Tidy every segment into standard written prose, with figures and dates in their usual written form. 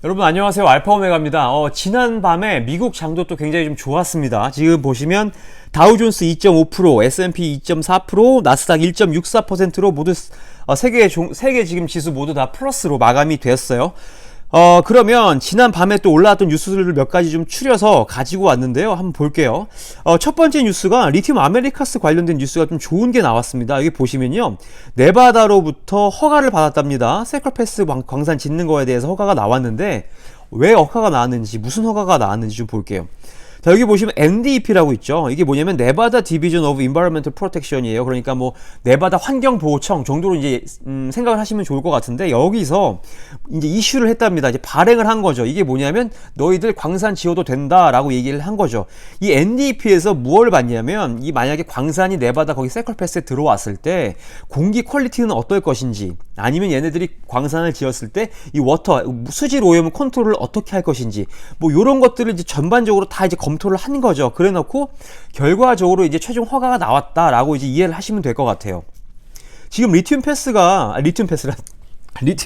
여러분 안녕하세요. 알파오메가입니다. 지난 밤에 미국 장도 또 굉장히 좀 좋았습니다. 지금 보시면 다우존스 2.5%, S&P 2.4%, 나스닥 1.64%로 모두 세계 지금 지수 모두 다 플러스로 마감이 되었어요. 그러면 지난 밤에 또 올라왔던 뉴스들을 몇 가지 좀 추려서 가지고 왔는데요. 한번 볼게요. 첫 번째 뉴스가 리튬 아메리카스 관련된 뉴스가 좀 좋은 게 나왔습니다. 여기 보시면요. 네바다로부터 허가를 받았답니다. 세컬패스 광산 짓는 거에 대해서 허가가 나왔는데 왜 허가가 나왔는지, 무슨 허가가 나왔는지 좀 볼게요. 자, 여기 보시면 NDEP라고 있죠. 이게 뭐냐면 네바다 디비전 오브 인바이러먼털 프로텍션이에요. 그러니까 뭐 네바다 환경보호청 정도로 이제 생각을 하시면 좋을 것 같은데, 여기서 이제 이슈를 했답니다. 이제 발행을 한 거죠. 이게 뭐냐면 너희들 광산 지어도 된다라고 얘기를 한 거죠. 이 NDEP에서 무엇을 봤냐면, 이 만약에 광산이 네바다 거기 세컬패스에 들어왔을 때 공기 퀄리티는 어떨 것인지, 아니면 얘네들이 광산을 지었을 때 이 워터 수질 오염 컨트롤을 어떻게 할 것인지, 뭐 이런 것들을 이제 전반적으로 다 이제 검토를 한 거죠. 그래 놓고 결과적으로 이제 최종 허가가 나왔다라고 이제 이해를 하시면 될 것 같아요. 지금 리튬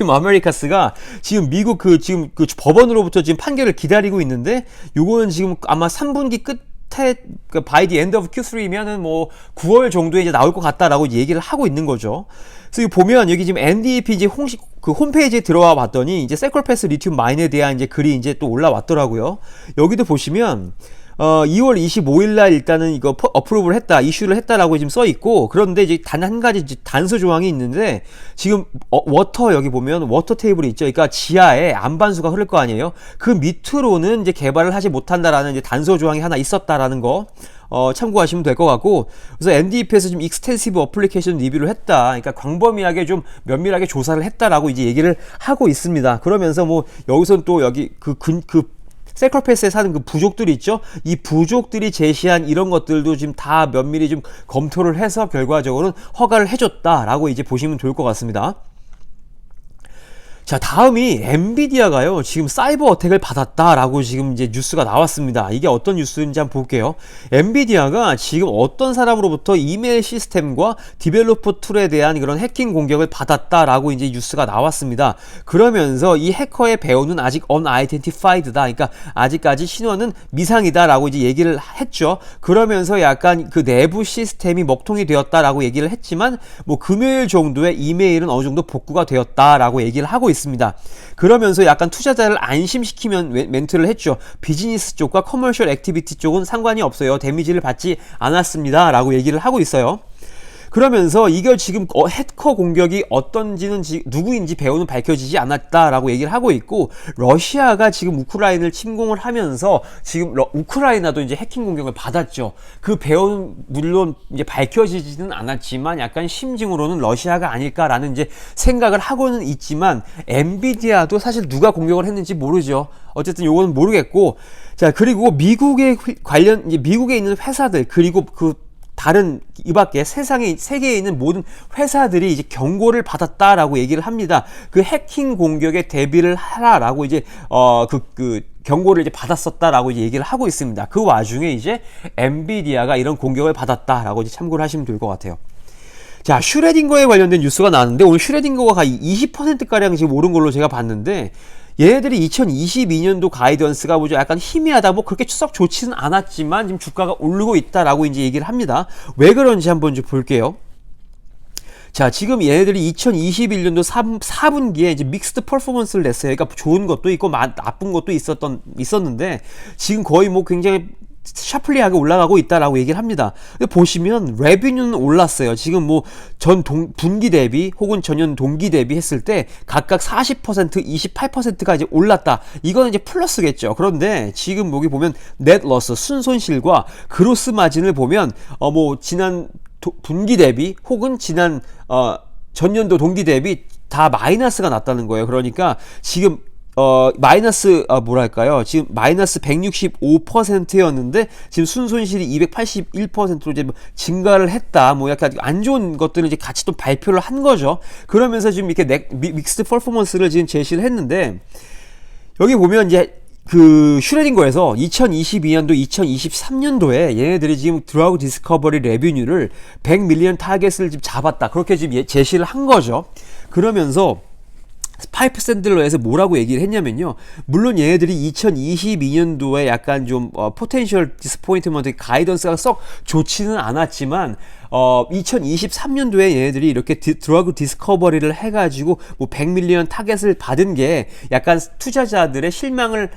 아메리카스가 지금 미국 지금 법원으로부터 지금 판결을 기다리고 있는데, 요거는 지금 아마 3분기 끝에 by the end of Q3면은 뭐 9월 정도에 이제 나올 것 같다라고 얘기를 하고 있는 거죠. 그래서 보면 여기 지금 NDEP 이제 홈페이지에 들어와 봤더니 이제 세컬패스 리튬 마인에 대한 이제 글이 이제 또 올라왔더라고요. 여기도 보시면 2월 25일 날 일단은 이거 어프로브를 했다, 이슈를 했다라고 지금 써 있고, 그런데 이제 단 한 가지 단서 조항이 있는데, 지금 워터 여기 보면 워터 테이블이 있죠. 그러니까 지하에 안반수가 흐를 거 아니에요. 그 밑으로는 이제 개발을 하지 못한다라는 이제 단서 조항이 하나 있었다라는 거 참고하시면 될 것 같고, 그래서 NDEP에서 지금 익스텐시브 어플리케이션 리뷰를 했다, 그러니까 광범위하게 좀 면밀하게 조사를 했다라고 이제 얘기를 하고 있습니다. 그러면서 뭐 여기서는 또 여기 세컬패스에 사는 그 부족들이 있죠. 이 부족들이 제시한 이런 것들도 지금 다 면밀히 좀 검토를 해서 결과적으로는 허가를 해줬다라고 이제 보시면 좋을 것 같습니다. 자, 다음이 엔비디아가요, 지금 사이버 어택을 받았다라고 지금 이제 뉴스가 나왔습니다. 이게 어떤 뉴스인지 한번 볼게요. 엔비디아가 지금 어떤 사람으로부터 이메일 시스템과 디벨로퍼 툴에 대한 그런 해킹 공격을 받았다라고 이제 뉴스가 나왔습니다. 그러면서 이 해커의 배우는 아직 unidentified다, 그러니까 아직까지 신원은 미상이다라고 이제 얘기를 했죠. 그러면서 약간 그 내부 시스템이 먹통이 되었다라고 얘기를 했지만, 뭐 금요일 정도에 이메일은 어느 정도 복구가 되었다라고 얘기를 하고 있습니다. 그러면서 약간 투자자를 안심시키면 멘트를 했죠. 비즈니스 쪽과 커머셜 액티비티 쪽은 상관이 없어요. 데미지를 받지 않았습니다 라고 얘기를 하고 있어요. 그러면서 이걸 지금 해커 공격이 어떤지는 누구인지 배우는 밝혀지지 않았다라고 얘기를 하고 있고, 러시아가 지금 우크라이나를 침공을 하면서 지금 우크라이나도 이제 해킹 공격을 받았죠. 그 배우는 물론 이제 밝혀지지는 않았지만 약간 심증으로는 러시아가 아닐까라는 이제 생각을 하고는 있지만, 엔비디아도 사실 누가 공격을 했는지 모르죠. 어쨌든 요거는 모르겠고, 자, 그리고 미국에 있는 회사들, 그리고 다른 이 밖에 세계에 있는 모든 회사들이 이제 경고를 받았다라고 얘기를 합니다. 그 해킹 공격에 대비를 하라라고 이제 경고를 이제 받았었다라고 이제 얘기를 하고 있습니다. 그 와중에 이제 엔비디아가 이런 공격을 받았다라고 이제 참고를 하시면 될 것 같아요. 자, 슈레딩거에 관련된 뉴스가 나왔는데, 오늘 슈레딩거가 20%가량 지금 오른 걸로 제가 봤는데, 얘네들이 2022년도 가이던스가 뭐죠, 약간 희미하다, 뭐 그렇게 썩 좋지는 않았지만 지금 주가가 오르고 있다라고 이제 얘기를 합니다. 왜 그런지 한번 좀 볼게요. 자, 지금 얘네들이 2021년도 4분기에 이제 믹스드 퍼포먼스를 냈어요. 그러니까 좋은 것도 있고 나쁜 것도 있었는데, 지금 거의 뭐 굉장히 샤플리하게 올라가고 있다라고 얘기를 합니다. 근데 보시면 레비뉴는 올랐어요. 지금 뭐 분기 대비 혹은 전년 동기 대비 했을 때 각각 40%, 28%가 이제 올랐다. 이거는 이제 플러스겠죠. 그런데 지금 여기 보면 넷 러스, 순손실과 그로스 마진을 보면 뭐 지난 분기 대비 혹은 지난 전년도 동기 대비 다 마이너스가 났다는 거예요. 그러니까 지금 지금 마이너스 165%였는데 지금 순손실이 281%로 이제 증가를 했다. 뭐 약간 안 좋은 것들을 이제 같이 또 발표를 한 거죠. 그러면서 지금 이렇게 믹스드 퍼포먼스를 지금 제시를 했는데, 여기 보면 이제 슈레딩거에서 2022년도, 2023년도에 얘네들이 지금 드라그 디스커버리 레비뉴를 100 밀리언 타겟을 지금 잡았다. 그렇게 지금 제시를 한 거죠. 그러면서 파이프 샌들러에서 뭐라고 얘기를 했냐면요. 물론 얘네들이 2022년도에 약간 좀 포텐셜 디스포인트먼트 가이던스가 썩 좋지는 않았지만 2023년도에 얘네들이 이렇게 드러그 디스커버리를 해가지고 뭐 100밀리언 타겟을 받은 게 약간 투자자들의 실망을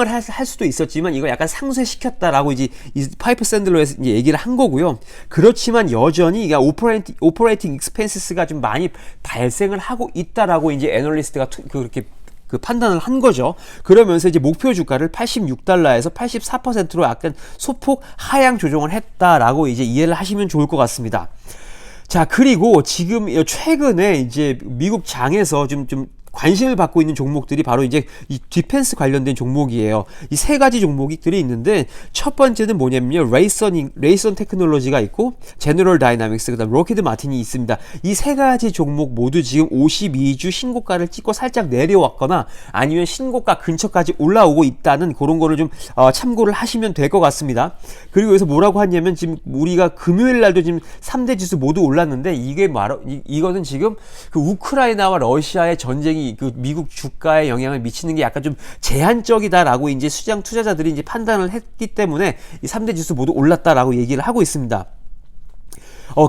할 수도 있었지만 이거 약간 상쇄시켰다라고 이제 이 파이프 샌들러에서 이제 얘기를 한 거고요. 그렇지만 여전히 오퍼레이팅 익스펜시스가 좀 많이 발생을 하고 있다라고 이제 애널리스트가 그렇게 판단을 한 거죠. 그러면서 이제 목표 주가를 86달러에서 84%로 약간 소폭 하향 조정을 했다라고 이제 이해를 하시면 좋을 것 같습니다. 자, 그리고 지금 최근에 이제 미국 장에서 좀 관심을 받고 있는 종목들이 바로 이제 이 디펜스 관련된 종목이에요. 이 세 가지 종목들이 있는데 첫 번째는 뭐냐면요. 레이선 테크놀로지가 있고 제너럴 다이나믹스, 그다음 로키드 마틴이 있습니다. 이 세 가지 종목 모두 지금 52주 신고가를 찍고 살짝 내려왔거나 아니면 신고가 근처까지 올라오고 있다는 그런 거를 좀 참고를 하시면 될 것 같습니다. 그리고 여기서 뭐라고 하냐면 지금 우리가 금요일 날도 지금 3대 지수 모두 올랐는데 이거는 지금 그 우크라이나와 러시아의 전쟁이 그 미국 주가에 영향을 미치는 게 약간 좀 제한적이다라고 이제 시장 투자자들이 이제 판단을 했기 때문에 이 3대 지수 모두 올랐다라고 얘기를 하고 있습니다.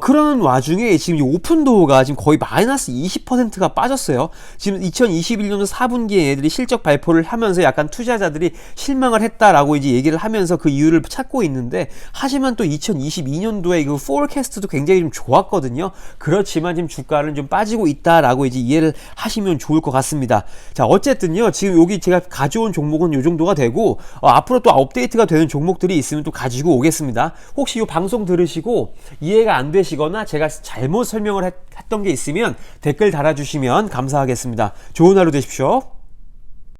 그런 와중에 지금 이 오픈도어가 지금 거의 마이너스 20%가 빠졌어요. 지금 2021년도 4분기에 애들이 실적 발표를 하면서 약간 투자자들이 실망을 했다라고 이제 얘기를 하면서 그 이유를 찾고 있는데, 하지만 또 2022년도에 그 포캐스트도 굉장히 좀 좋았거든요. 그렇지만 지금 주가는 좀 빠지고 있다라고 이제 이해를 하시면 좋을 것 같습니다. 자, 어쨌든요. 지금 여기 제가 가져온 종목은 이 정도가 되고, 앞으로 또 업데이트가 되는 종목들이 있으면 또 가지고 오겠습니다. 혹시 이 방송 들으시고 이해가 안 되시거나 제가 잘못 설명을 했던 게 있으면 댓글 달아주시면 감사하겠습니다. 좋은 하루 되십시오.